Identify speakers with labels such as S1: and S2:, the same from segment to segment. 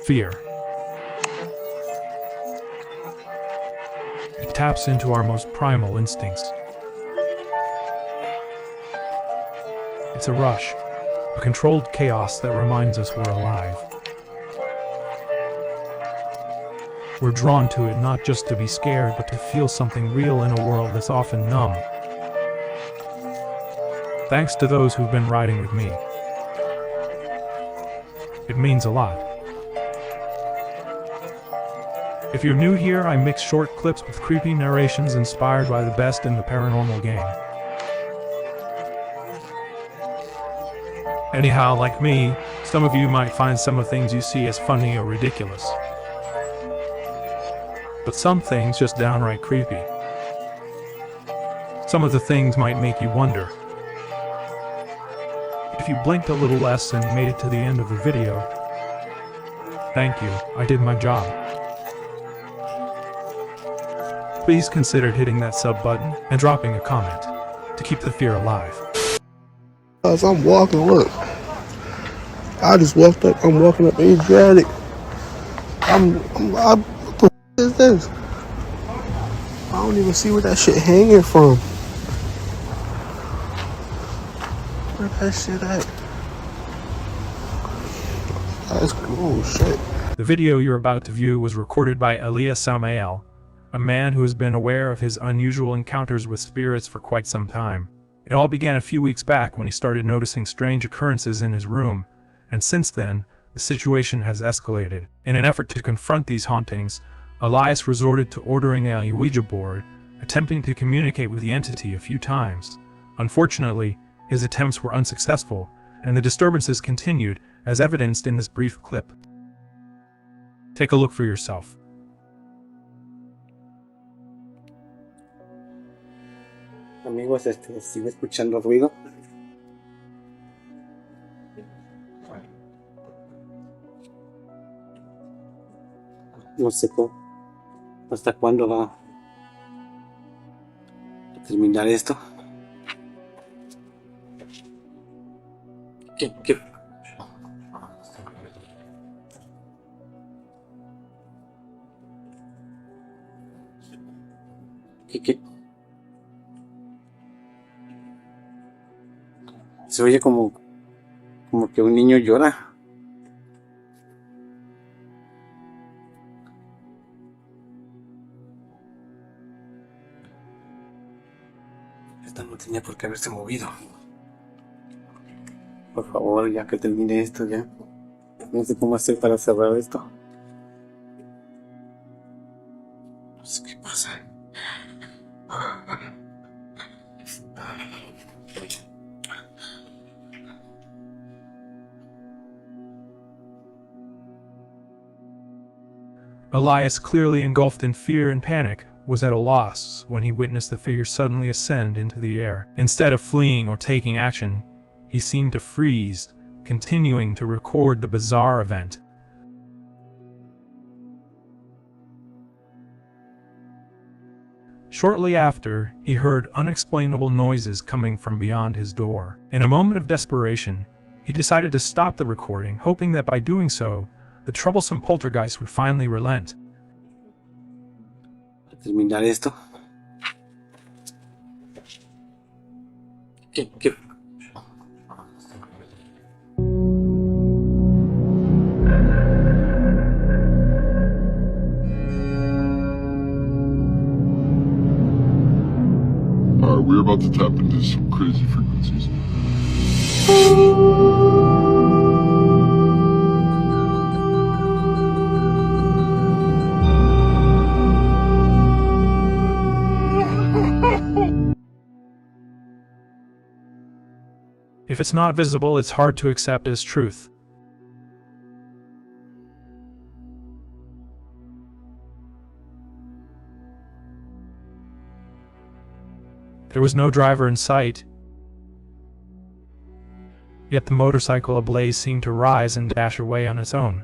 S1: Fear. It taps into our most primal instincts. It's a rush, a controlled chaos that reminds us we're alive. We're drawn to it not just to be scared, but to feel something real in a world that's often numb. Thanks to those who've been riding with me. It means a lot. If you're new here, I mix short clips with creepy narrations inspired by the best in the paranormal game. Anyhow, like me, some of you might find some of the things you see as funny or ridiculous. But some things just downright creepy. Some of the things might make you wonder. If you blinked a little less and made it to the end of the video, thank you, I did my job. Please consider hitting that sub button and dropping a comment to keep the fear alive.
S2: As I'm walking, look. I just walked up. I'm walking up Adriatic. What the is this? I don't even see where that shit hanging from. Where that shit at? That's cool shit.
S1: The video you're about to view was recorded by Elias, a man who has been aware of his unusual encounters with spirits for quite some time. It all began a few weeks back when he started noticing strange occurrences in his room, and since then, the situation has escalated. In an effort to confront these hauntings, Elias resorted to ordering a Ouija board, attempting to communicate with the entity a few times. Unfortunately, his attempts were unsuccessful, and the disturbances continued, as evidenced in this brief clip. Take a look for yourself.
S3: Amigos, sigo escuchando ruido. No sé hasta cuándo va a terminar esto. ¿Qué? Se oye como que un niño llora. Esta no tenía por qué haberse movido. Por favor, ya que termine esto, ya. No sé cómo hacer para cerrar esto. No sé qué pasa.
S1: Elias, clearly engulfed in fear and panic, was at a loss when he witnessed the figure suddenly ascend into the air. Instead of fleeing or taking action, he seemed to freeze, continuing to record the bizarre event. Shortly after, he heard unexplainable noises coming from beyond his door. In a moment of desperation, he decided to stop the recording, hoping that by doing so, the troublesome poltergeist would finally relent.
S3: Para terminar esto. ¿Qué?
S4: Alright, we're about to tap into some crazy frequencies.
S1: If it's not visible, it's hard to accept as truth. There was no driver in sight, yet the motorcycle ablaze seemed to rise and dash away on its own.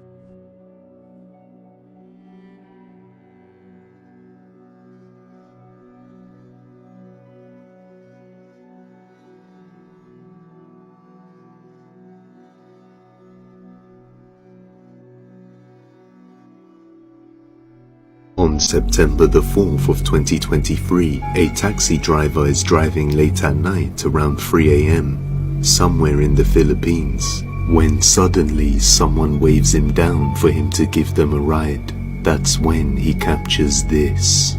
S5: On September the 4th of 2023, a taxi driver is driving late at night around 3 a.m. somewhere in the Philippines, when suddenly someone waves him down for him to give them a ride. That's when he captures this.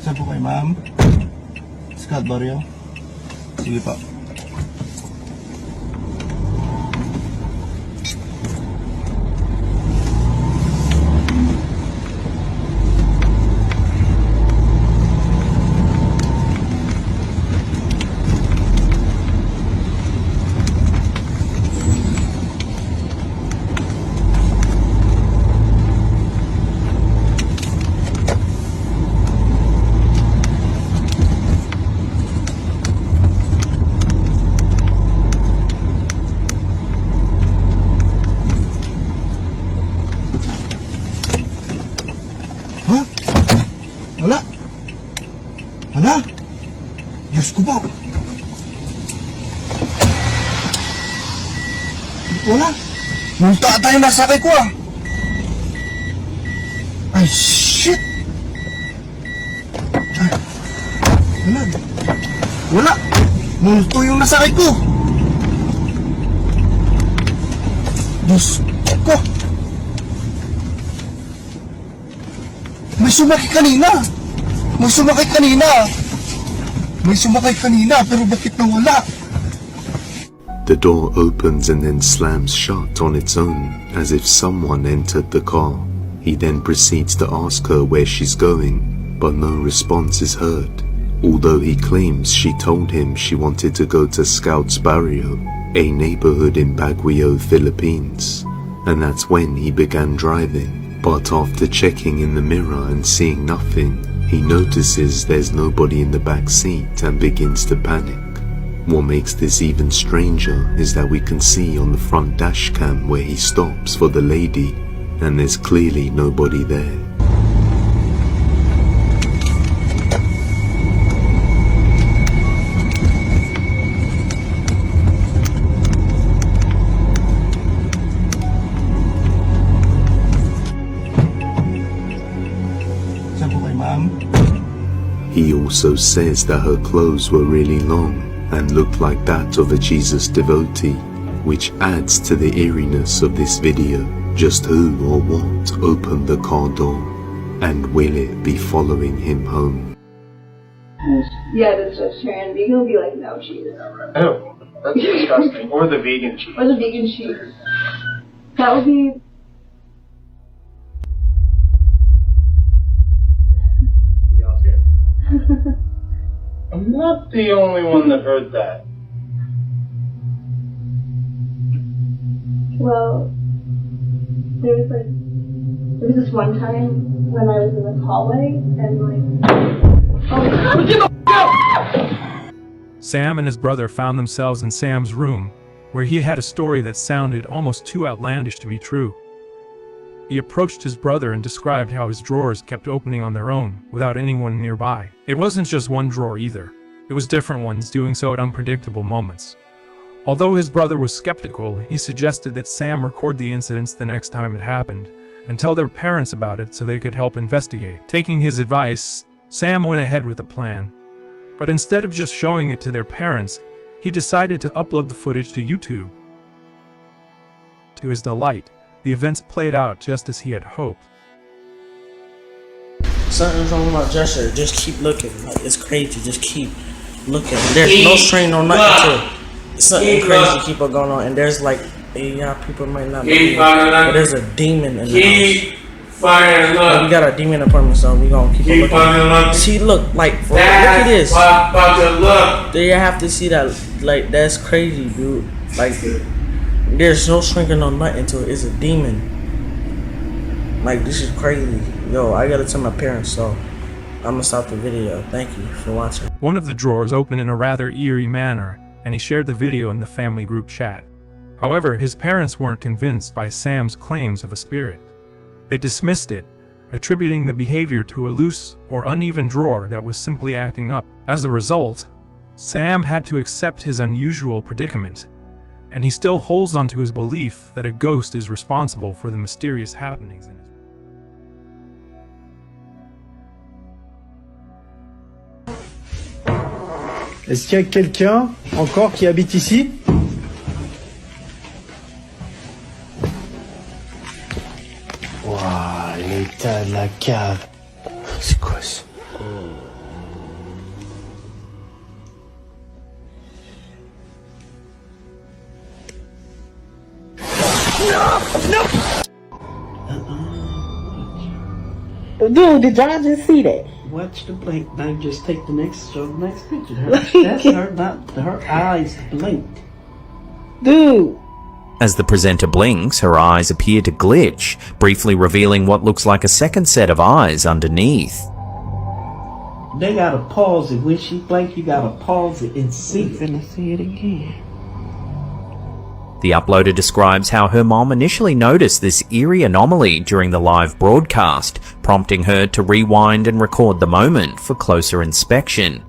S2: Saan po kayo, ma'am? Scott Barrio? Sige pa. Wala. Wala. Diyos ko po. Wala. Multa tayo nasakay ko ah. Ay, shit. Ay, wala. Wala. Multo yung nasakay ko. Diyos ko. May sumakay kanina. May sumakay kanina. May sumakay kanina, pero bakit nawala?
S5: The door opens and then slams shut on its own, as if someone entered the car. He then proceeds to ask her where she's going, but no response is heard, although he claims she told him she wanted to go to Scouts Barrio, a neighborhood in Baguio, Philippines, and that's when he began driving. But after checking in the mirror and seeing nothing, he notices there's nobody in the back seat and begins to panic. What makes this even stranger is that we can see on the front dash cam where he stops for the lady, and there's clearly nobody there. He also says that her clothes were really long and looked like that of a Jesus devotee, which adds to the eeriness of this video. Just who or what opened the car door, and will it be following him home?
S6: Yeah, that's vegetarian. Vegan will be like, no cheese.
S7: Oh, that's disgusting. Or the vegan cheese.
S6: Or the vegan cheese. That would be...
S7: I'm not the only one that heard that.
S6: Well, there was this one time when I was in this hallway and
S1: Sam and his brother found themselves in Sam's room, where he had a story that sounded almost too outlandish to be true. He approached his brother and described how his drawers kept opening on their own, without anyone nearby. It wasn't just one drawer either. It was different ones doing so at unpredictable moments. Although his brother was skeptical, he suggested that Sam record the incidents the next time it happened, and tell their parents about it so they could help investigate. Taking his advice, Sam went ahead with the plan. But instead of just showing it to their parents, he decided to upload the footage to YouTube. To his delight, the events played out just as he had hoped.
S8: Something's wrong with my dresser. Just keep looking. Like, it's crazy. Just keep looking. There's no strain on nothing to it. Something crazy keep on going on. And there's like, yeah, people might not believe it, but there's a demon in the house. And we got a demon apartment, so we gonna keep on looking. See, look, like, look at this. Do you have to see that? Like, that's crazy, dude. Like, there's no shrinking on nothing to it. It's a demon. Like, this is crazy. Yo, I gotta tell my parents, so I'm gonna stop the video. Thank you for watching.
S1: One of the drawers opened in a rather eerie manner, and he shared the video in the family group chat. However, his parents weren't convinced by Sam's claims of a spirit. They dismissed it, attributing the behavior to a loose or uneven drawer that was simply acting up. As a result, Sam had to accept his unusual predicament, and he still holds onto his belief that a ghost is responsible for the mysterious happenings in his
S2: Est-ce qu'il y a quelqu'un encore qui habite ici? Waouh, l'état de la cave. C'est quoi ça?
S9: Dude, did y'all just see that?
S10: Watch the blink. Now just take the next picture. That's her, not her eyes blinked.
S9: Dude.
S11: As the presenter blinks, her eyes appear to glitch, briefly revealing what looks like a second set of eyes underneath.
S10: They gotta pause it. When she blink, you gotta pause it and see it.
S9: Finna see it again.
S11: The uploader describes how her mom initially noticed this eerie anomaly during the live broadcast, prompting her to rewind and record the moment for closer inspection.